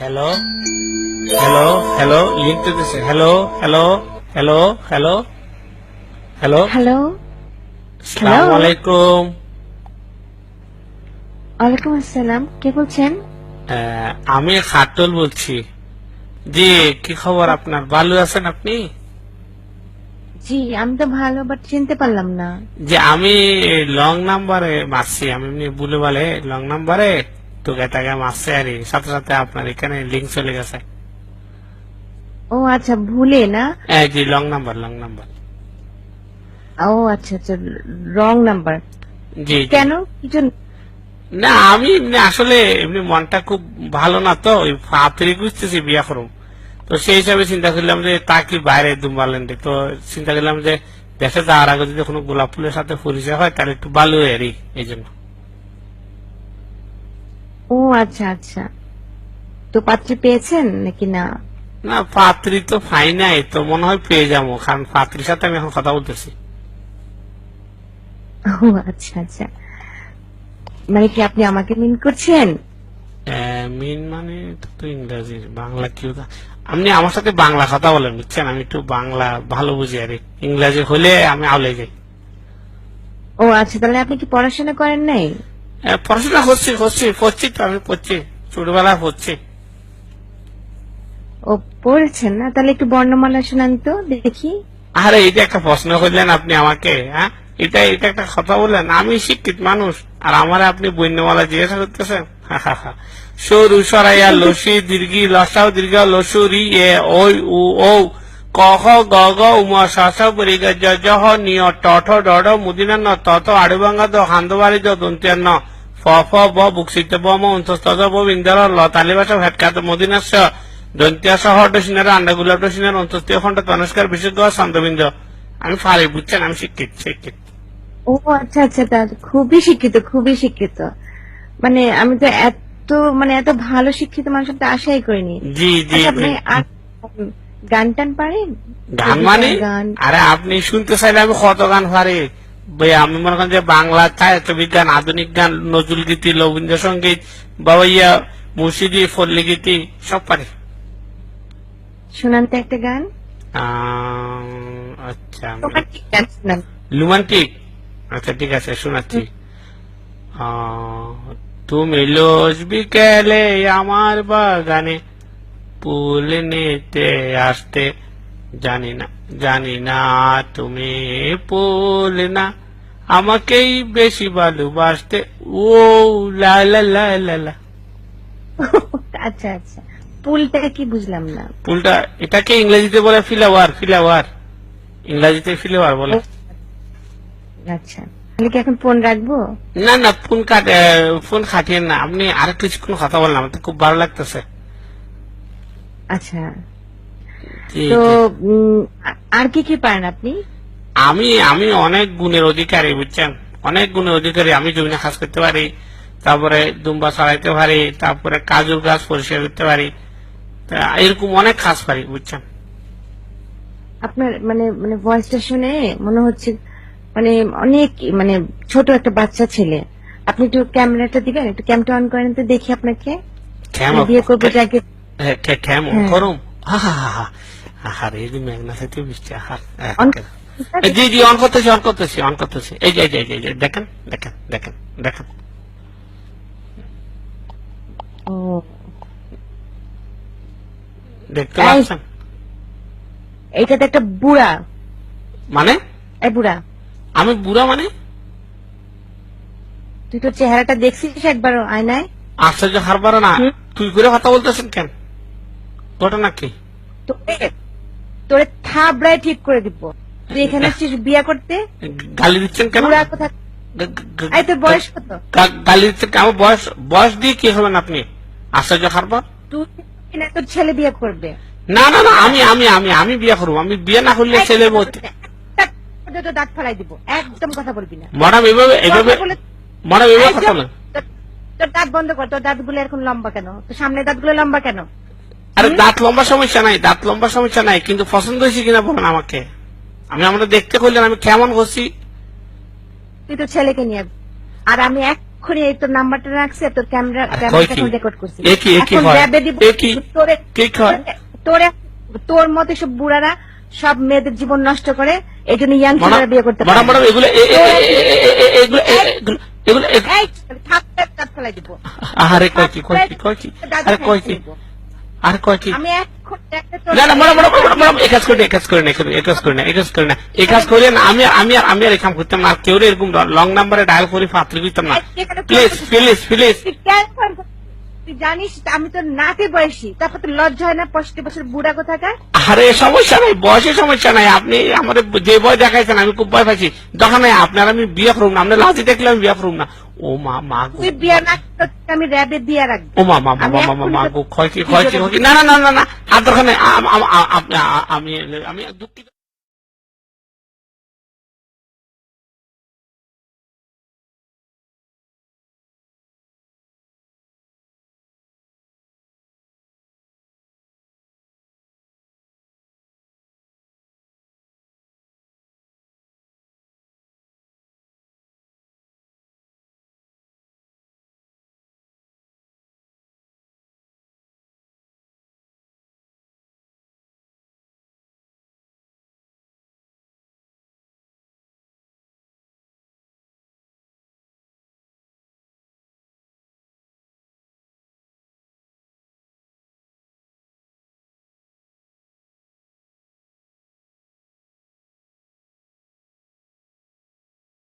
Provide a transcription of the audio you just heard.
Hello hello hello link তো দিছে। Hello hello hello hello hello hello. Hello. আসসালামু আলাইকুম। ওয়ালাইকুম আসসালাম, কে বলছেন? আমি খাটুল বলছি। জি, কি খবর আপনার? ভালো আছেন আপনি? জি, আমি তো ভালো, বাট চিনতে পারলাম না। যে আমি লং নাম্বারে মারছি, আমি এমনি বলে বলে লং নাম্বারে তোকে তাকে মারছে আর সাথে সাথে আপনার এখানে লিঙ্ক চলে গেছে। ও আচ্ছা, ভুলে না? জি, লং নাম্বার লং নাম্বার। ও আচ্ছা আচ্ছা, রং নাম্বার। জি জি। কেন, কি জন্য? না, আমি এমনি আসলে এমনি মনটা খুব ভালো না, তো ওই ফাতরি খুঁজতেছি বিয়া করুম। তো সেই হিসাবে চিন্তা করলাম যে তা কি বাইরে দুম্বালেন, তো চিন্তা করলাম যে দেশে যাওয়ার আগে যদি কোনো গোলাপ ফুলের সাথে পরিচয় হয় তাহলে একটু ভালো হয় আর এই জন্য। ও আচ্ছা আচ্ছা, তো পাত্রী পেয়েছেন নাকি না? না, পাত্রী তো পাই নাই, তো মনে হয় পেয়ে যাবো, কারণ পাত্রীর সাথে আমি এখন কথা বলতেছি। ও আচ্ছা আচ্ছা, মানে কি আপনি আমাকে মিন করছেন? মিন মানে তো ইংরেজি, বাংলা কি ওটা? আপনি আমার সাথে বাংলা কথা বলেন, বুঝছেন? আমি একটু বাংলা ভালো বুঝি আর ইংরেজি হলে আমি আউলে যাই। ও আচ্ছা, তাহলে আপনি কি পড়াশোনা করেন নাই? পড়াশোনা পড়ছি তো, আমি পড়ছি, ছোটবেলা পড়ছি। ও, পড়েছেন না? তাহলে একটু বর্ণমালা শোনান তো দেখি। আরে এইটা একটা প্রশ্ন করলেন আপনি আমাকে, হ্যাঁ? এটা এটা একটা কথা বললেন? আমি শিক্ষিত মানুষ আর আমার আপনি বন্যমালা জিজ্ঞাসা করতেছেন? সরু সরাইয়া লসি দীর্ঘি লসাও দীর্ঘ লসু রি এ ওই উ ও ক খ গ গ উম স স পরি গ জ জ হ নিয় ট ঠ ড ঢ মুদিনা ন ত ত আড়ুবাঙ্গা দ হান্দবাড়ি দ দন্তিয়া ন ফ ফ ব বুকসিত ব ম অন্তস্থ ব বিন্দর ল তালিবাসা ভেটকাত মদিনাস্য দন্তিয়া সহ ডসিনার আন্ডাগুলা ডসিনার অন্তস্থীয় খণ্ড তনস্কার বিশেষ ছন্দবিন্দ। আমি ফারি, বুঝছেন? আমি শিক্ষিত শিক্ষিত। ও আচ্ছা আচ্ছা, তা খুবই শিক্ষিত, খুবই শিক্ষিত। মানে আমি তো এত ভালো শিক্ষিত মানুষ তো আশাই করিনি। জি জি। আচ্ছা, আপনি আর গান টান পারেন? গান কবিতা, মানে? গান? আরে আপনি শুনতে চাইলে আমি কত গান পারি ভাই। আমি মনে করেন যে বাংলা ছায়াছবিক বিজ্ঞান, আধুনিক গান, নজরুল গীতি, রবীন্দ্রসঙ্গীত, বাবাইয়া, মুর্শিদি, ফল্লি গীতি সব পারি। শোনান তো একটা গান। আচ্ছা, রোমান্টিক গান শোনান। রোমান্টিক? আচ্ছা ঠিক আছে, শোনাচ্ছি। তুমি লোজ বিকেলে আমার বাগানে ফুল নিতে আসতে, জানি না তুমি ফুল না, আমাকেই বেশি ভালোবাসতে। ও লা লা লা লা লা। আচ্ছা আচ্ছা, পুলটা কি বুঝলাম না। ফুলটা এটাকে ইংরেজিতে বলে ফ্লাওয়ার, ফ্লাওয়ার ইংরেজিতে ফ্লাওয়ার বলে। ও আচ্ছা, তাহলে কি এখন ফোন রাখবো? না না, ফোন খাটিয়ে না, আপনি আর কিছুক্ষণ কথা বলেন, আমার তো খুব ভালো লাগতেছে। আচ্ছা, জি তো জি। আর কি কি পারেন আপনি? আমি আমি অনেক গুণের অধিকারী, বুঝছেন? অনেক গুণের অধিকারী। আমি জমিনে কাজ করতে পারি, তারপরে দুম্বা ছড়াইতে পারি, তারপরে কাজুর গাছ পরিষ্কার করতে পারি, তা এরকম অনেক কাজ পারি, বুঝছেন? আপনার মানে মানে ভয়েসটা শুনে মনে হচ্ছে মানে অনেক মানে ছোট একটা বাচ্চা ছেলে। আপনি একটু ক্যামেরাটা দিবেন, একটু ক্যামটা অন করেন তো দেখি আপনাকে। আমি কেমন বিয়ে করবো যাকে। কেমন হ্যাঁ, করুম? আহার এই যে মেঘনা সাথে বৃষ্টি, আহার। অন। জি জি, অন করতেছি। এই যে দেখেন দেখেন দেখেন দেখেন। ও, দেখতে এই, পাচ্ছেন? এইটা তো একটা বুড়া। মানে? এই বুড়া, আমি বুড়া মানে? তুই তো চেহারাটা দেখছিস একবার আয়নায়? আশ্চর্য, হারবার না। হুম? তুই করে কথা বলতেছেন কেন? ঘটনা কি? তোরে তোরে থাবড়ায় ঠিক করে দিব। তুই এখানে আসছিস বিয়ে করতে? গালি দিচ্ছেন কেন? বুড়া কোথা? এই তোর বয়স কত? গালি দিচ্ছেন কেন? আমার বয়স বয়স দিয়ে কি হবেন আপনি? আশ্চর্য, হারবার। তুই কিনা তোর ছেলে বিয়ে করবে? না না না, আমি আমি আমি আমি বিয়ে করবো। আমি বিয়ে না করলে ছেলে মত। তোর দাঁত ফালাই দিব, একদম কথা বলবি না। ম্যাডাম এভাবে এভাবে, কথা বলে ম্যাডাম এভাবে কথা একদম। বলেন? তোর দাঁত বন্ধ কর, তোর দাঁতগুলো এখন লম্বা কেন? তোর সামনে দাঁতগুলো লম্বা কেন? আরে দাঁত লম্বা সমস্যা নাই, দাঁত লম্বা সমস্যা নাই, কিন্তু পছন্দ হয়েছে কিনা বলেন আমাকে। আমরা দেখতে করলেন আমি কেমন করছি। তুই তো ছেলেকে নিয়ে, আর আমি এক্ষুনি এই তোর নাম্বারটা রাখছে, তোর কয় কি? রেকর্ড করছি। এ কি এখন হয়? র্যাবে দিব। এ কি? কি হয়? তোর মতো সব বুড়ারা সব মেয়েদের জীবন নষ্ট করে, এই জন্য ইয়াং ম্যাডাম ছেলেরা বিয়ে করতে পারে ম্যাডাম না। ম্যাডাম এগুলো এগুলো এই থাপ্পড় দাঁত ফেলাই দিব। আরে কয় কি আরে কয় কি আর কয় কি আমি এখন না না ম্যাডাম ম্যাডাম ম্যাডাম এই কাজ করে না আমি আর এই কাম করতাম না, আর কেউ এরকম লং নাম্বারে ডায়াল করে ফাত্রি করতাম না, প্লিজ প্লিজ প্লিজ। তুই জানিস আমি তো নাতি বয়সী, তারপর তো লজ্জা হয় না 65 বছর বুড়া কোথাকার? আরে সমস্যা নাই, বয়সের সমস্যা নাই, আপনি আমাদের যে বয় দেখাইছেন আমি খুব ভয় পাইছি, দোকানে আপনার আমি বিয়ে করব না, আপনার লাজি দেখলে আমি বিয়ে করব না। ও মা মা গো, তুই বিয়ে না করতে আমি র্যাবে বিয়ে রাখবো। ও মা মা মা মা মা মা গো, ক্ষয় কি না না না না আর দোকানে আমি দুঃখিত।